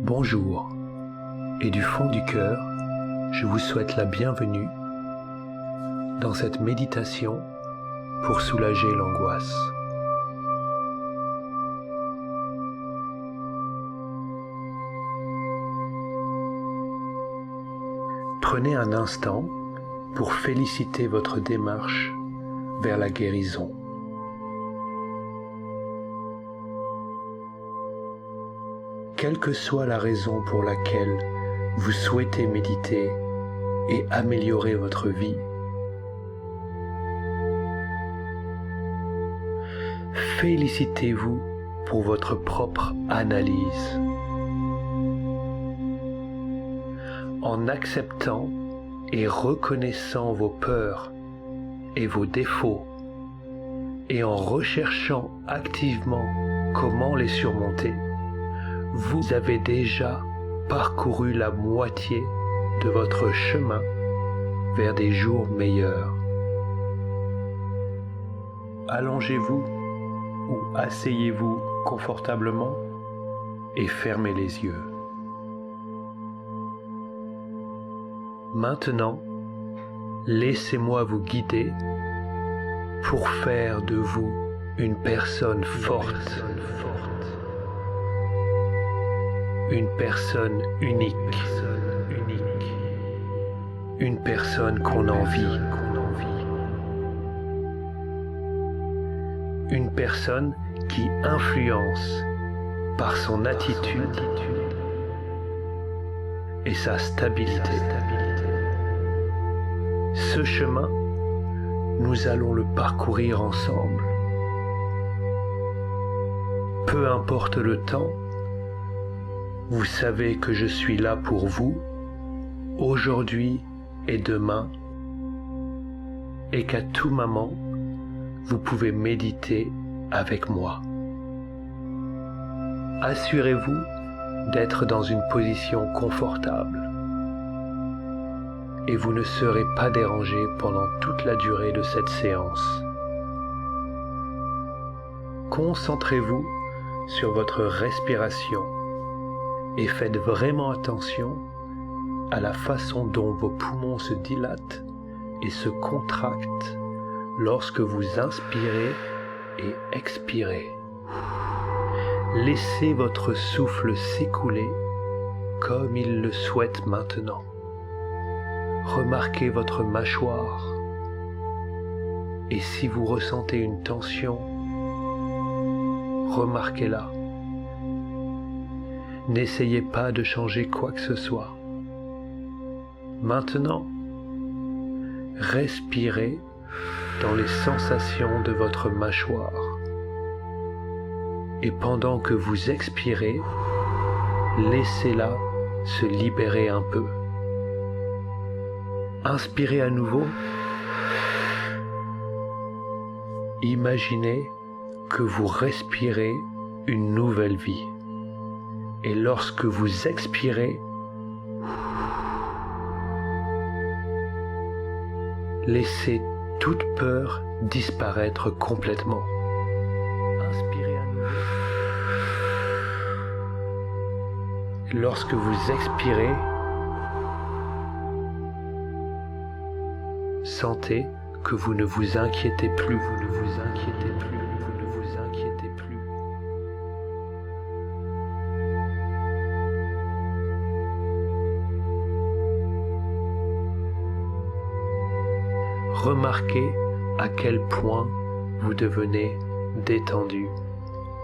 Bonjour, et du fond du cœur, je vous souhaite la bienvenue dans cette méditation pour soulager l'angoisse. Prenez un instant pour féliciter votre démarche vers la guérison. Quelle que soit la raison pour laquelle vous souhaitez méditer et améliorer votre vie, félicitez-vous pour votre propre analyse. En acceptant et reconnaissant vos peurs et vos défauts, et en recherchant activement comment les surmonter, vous avez déjà parcouru la moitié de votre chemin vers des jours meilleurs. Allongez-vous ou asseyez-vous confortablement et fermez les yeux. Maintenant, laissez-moi vous guider pour faire de vous une personne forte, une personne unique, une personne qu'on envie, une personne qui influence par son attitude et sa stabilité. Ce chemin, nous allons le parcourir ensemble. Peu importe le temps, vous savez que je suis là pour vous, aujourd'hui et demain, et qu'à tout moment, vous pouvez méditer avec moi. Assurez-vous d'être dans une position confortable, et vous ne serez pas dérangé pendant toute la durée de cette séance. Concentrez-vous sur votre respiration et faites vraiment attention à la façon dont vos poumons se dilatent et se contractent lorsque vous inspirez et expirez. Laissez votre souffle s'écouler comme il le souhaite maintenant. Remarquez votre mâchoire et si vous ressentez une tension, remarquez-la. N'essayez pas de changer quoi que ce soit. Maintenant, respirez dans les sensations de votre mâchoire. Et pendant que vous expirez, laissez-la se libérer un peu. Inspirez à nouveau. Imaginez que vous respirez une nouvelle vie. Et lorsque vous expirez, laissez toute peur disparaître complètement. Inspirez à nouveau. Lorsque vous expirez, sentez que vous ne vous inquiétez plus, vous ne vous inquiétez plus, vous ne vous inquiétez plus. Remarquez à quel point vous devenez détendu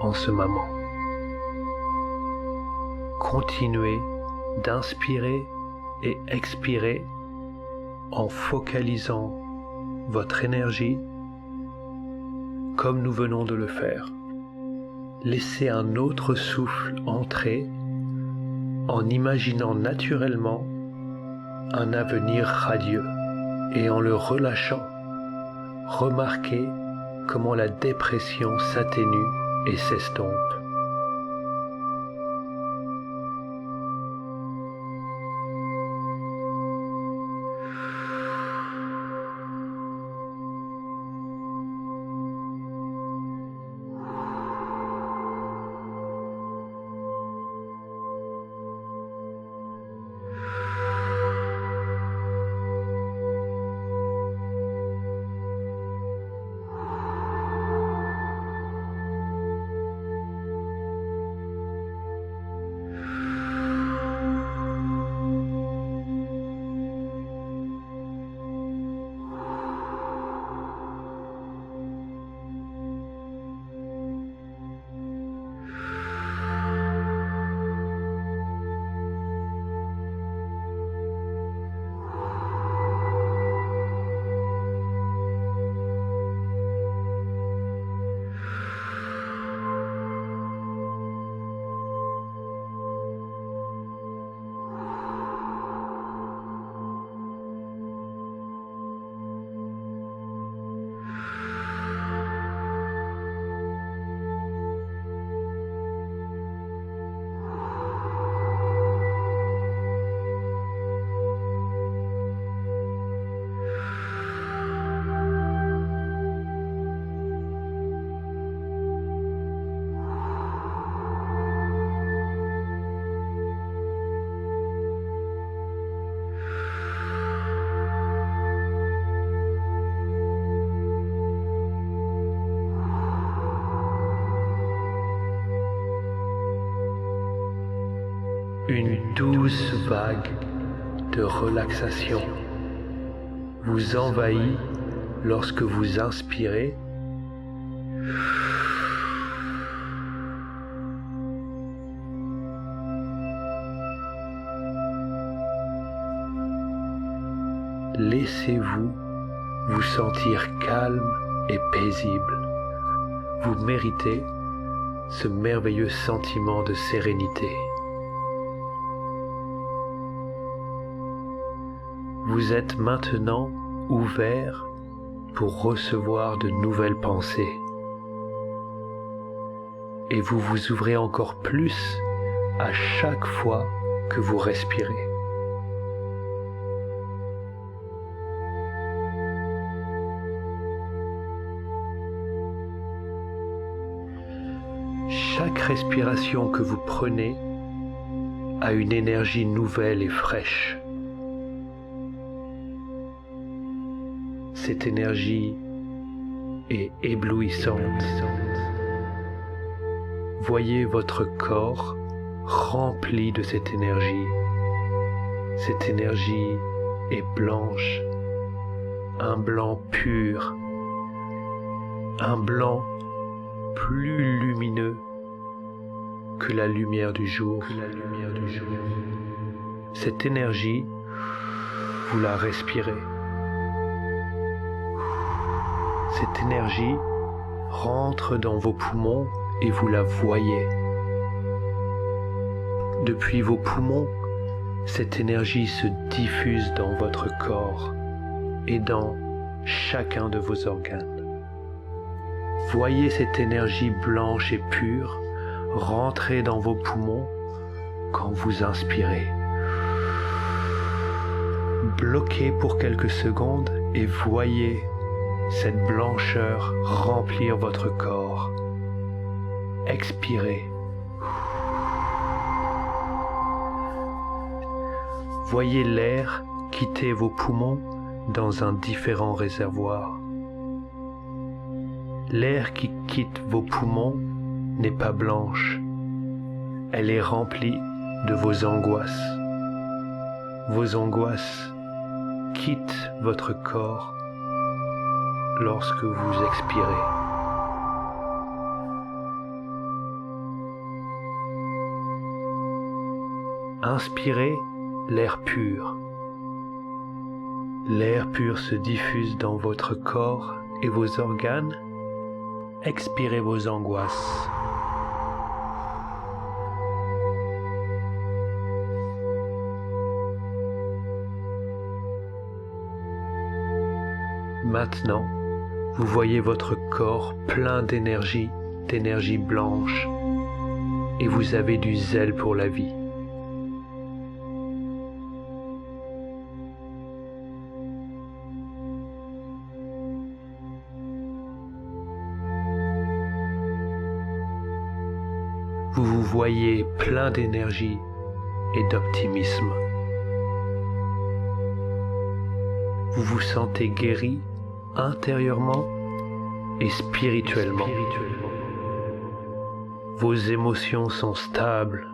en ce moment. Continuez d'inspirer et expirer en focalisant votre énergie comme nous venons de le faire. Laissez un autre souffle entrer en imaginant naturellement un avenir radieux. Et en le relâchant, remarquez comment la dépression s'atténue et s'estompe. Une douce vague de relaxation vous envahit lorsque vous inspirez laissez-vous vous sentir calme et paisible. Vous méritez ce merveilleux sentiment de sérénité. Vous êtes maintenant ouvert pour recevoir de nouvelles pensées. Et vous vous ouvrez encore plus à chaque fois que vous respirez. Chaque respiration que vous prenez a une énergie nouvelle et fraîche. Cette énergie est éblouissante. Voyez votre corps rempli de cette énergie. Cette énergie est blanche, un blanc pur, un blanc plus lumineux que la lumière du jour. Cette énergie, vous la respirez. Cette énergie rentre dans vos poumons et vous la voyez. Depuis vos poumons, cette énergie se diffuse dans votre corps et dans chacun de vos organes. Voyez cette énergie blanche et pure rentrer dans vos poumons quand vous inspirez. Bloquez pour quelques secondes et voyez cette blancheur remplir votre corps. Expirez. Voyez l'air quitter vos poumons dans un différent réservoir. L'air qui quitte vos poumons n'est pas blanche, elle est remplie de vos angoisses. Vos angoisses quittent votre corps lorsque vous expirez. Inspirez l'air pur. L'air pur se diffuse dans votre corps et vos organes. Expirez vos angoisses. Maintenant, vous voyez votre corps plein d'énergie blanche, et vous avez du zèle pour la vie. Vous vous voyez plein d'énergie et d'optimisme. Vous vous sentez guéri intérieurement et spirituellement. Vos émotions sont stables.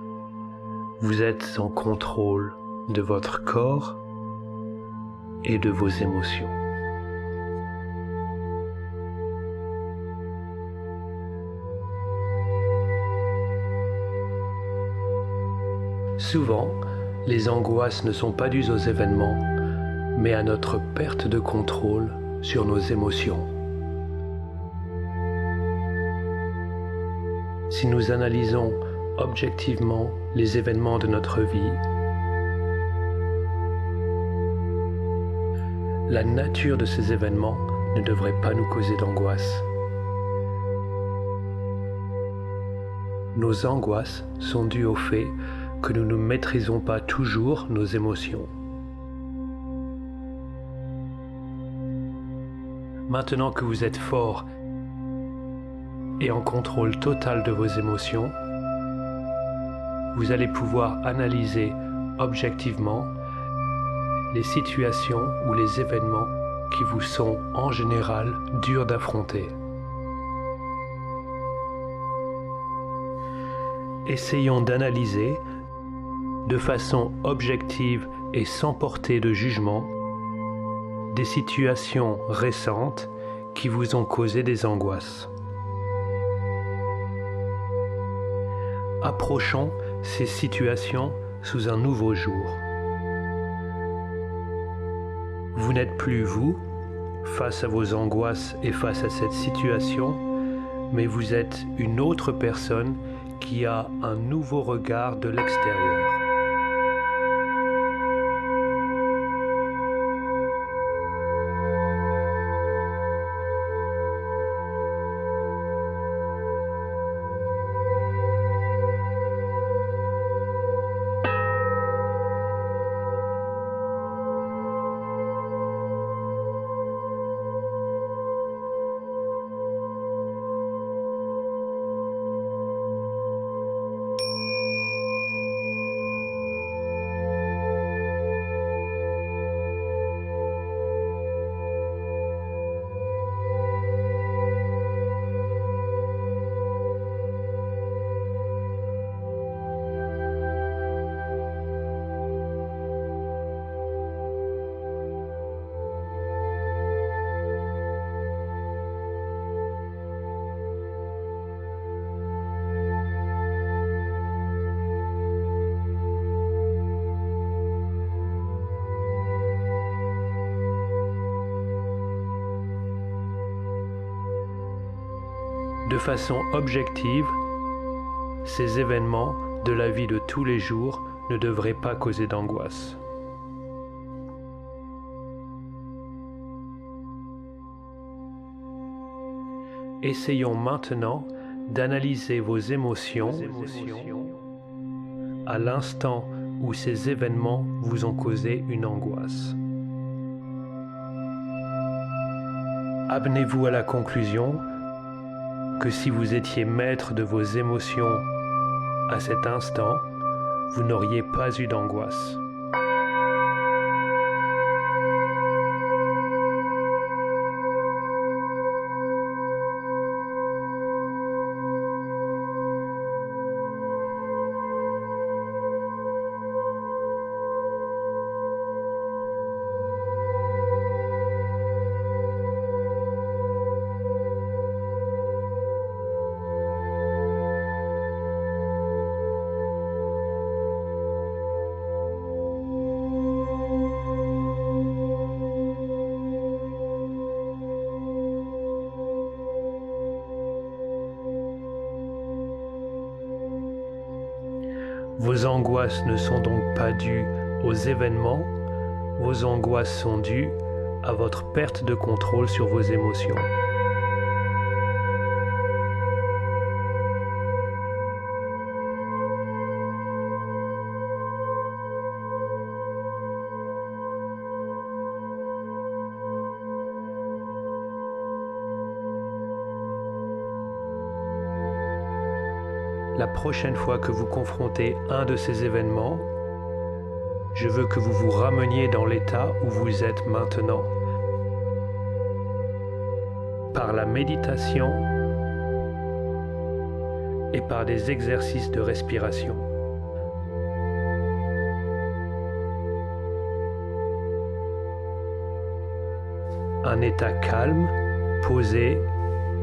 Vous êtes en contrôle de votre corps et de vos émotions. Souvent, les angoisses ne sont pas dues aux événements, mais à notre perte de contrôle sur nos émotions. Si nous analysons objectivement les événements de notre vie, la nature de ces événements ne devrait pas nous causer d'angoisse. Nos angoisses sont dues au fait que nous ne maîtrisons pas toujours nos émotions. Maintenant que vous êtes fort et en contrôle total de vos émotions, vous allez pouvoir analyser objectivement les situations ou les événements qui vous sont en général durs d'affronter. Essayons d'analyser de façon objective et sans porter de jugement, des situations récentes qui vous ont causé des angoisses. Approchons ces situations sous un nouveau jour. Vous n'êtes plus vous, face à vos angoisses et face à cette situation, mais vous êtes une autre personne qui a un nouveau regard de l'extérieur. De façon objective, ces événements de la vie de tous les jours ne devraient pas causer d'angoisse. Essayons maintenant d'analyser vos émotions à l'instant où ces événements vous ont causé une angoisse. Amenez-vous à la conclusion que si vous étiez maître de vos émotions à cet instant, vous n'auriez pas eu d'angoisse. Vos angoisses ne sont donc pas dues aux événements, vos angoisses sont dues à votre perte de contrôle sur vos émotions. La prochaine fois que vous confrontez un de ces événements, je veux que vous vous rameniez dans l'état où vous êtes maintenant. Par la méditation et par des exercices de respiration. Un état calme, posé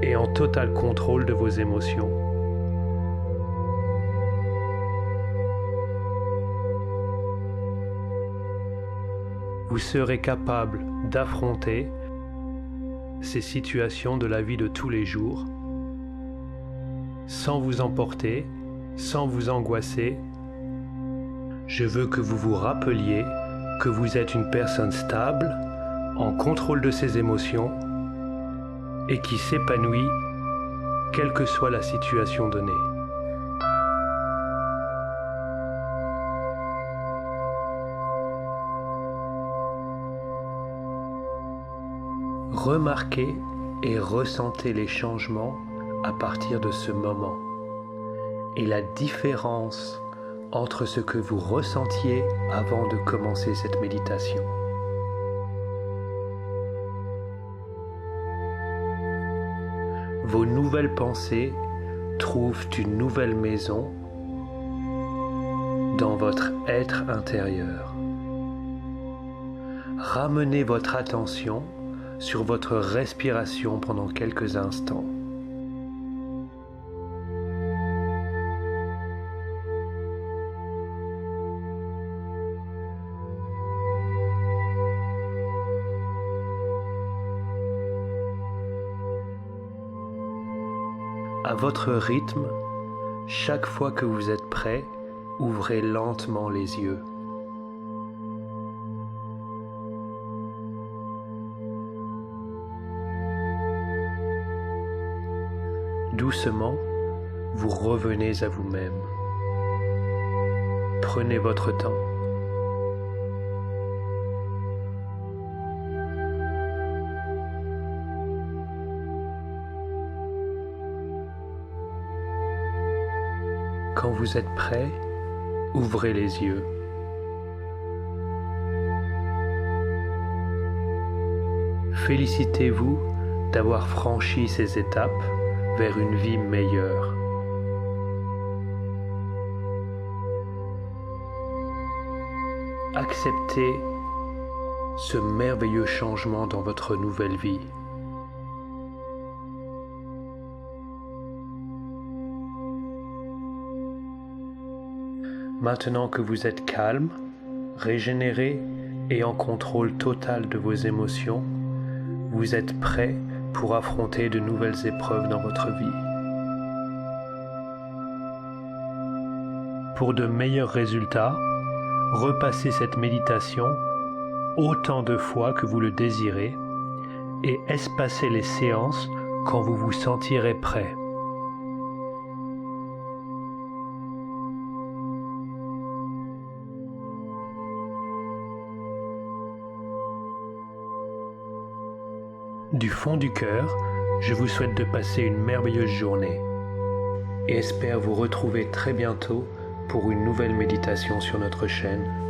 et en total contrôle de vos émotions. Vous serez capable d'affronter ces situations de la vie de tous les jours sans vous emporter, sans vous angoisser. Je veux que vous vous rappeliez que vous êtes une personne stable, en contrôle de ses émotions et qui s'épanouit quelle que soit la situation donnée. Remarquez et ressentez les changements à partir de ce moment et la différence entre ce que vous ressentiez avant de commencer cette méditation. Vos nouvelles pensées trouvent une nouvelle maison dans votre être intérieur. Ramenez votre attention sur votre respiration pendant quelques instants. À votre rythme, chaque fois que vous êtes prêt, ouvrez lentement les yeux. Doucement, vous revenez à vous-même. Prenez votre temps. Quand vous êtes prêt, ouvrez les yeux. Félicitez-vous d'avoir franchi ces étapes vers une vie meilleure. Acceptez ce merveilleux changement dans votre nouvelle vie. Maintenant que vous êtes calme, régénéré et en contrôle total de vos émotions, vous êtes prêt pour affronter de nouvelles épreuves dans votre vie. Pour de meilleurs résultats, repassez cette méditation autant de fois que vous le désirez et espacez les séances quand vous vous sentirez prêt. Du fond du cœur, je vous souhaite de passer une merveilleuse journée et espère vous retrouver très bientôt pour une nouvelle méditation sur notre chaîne.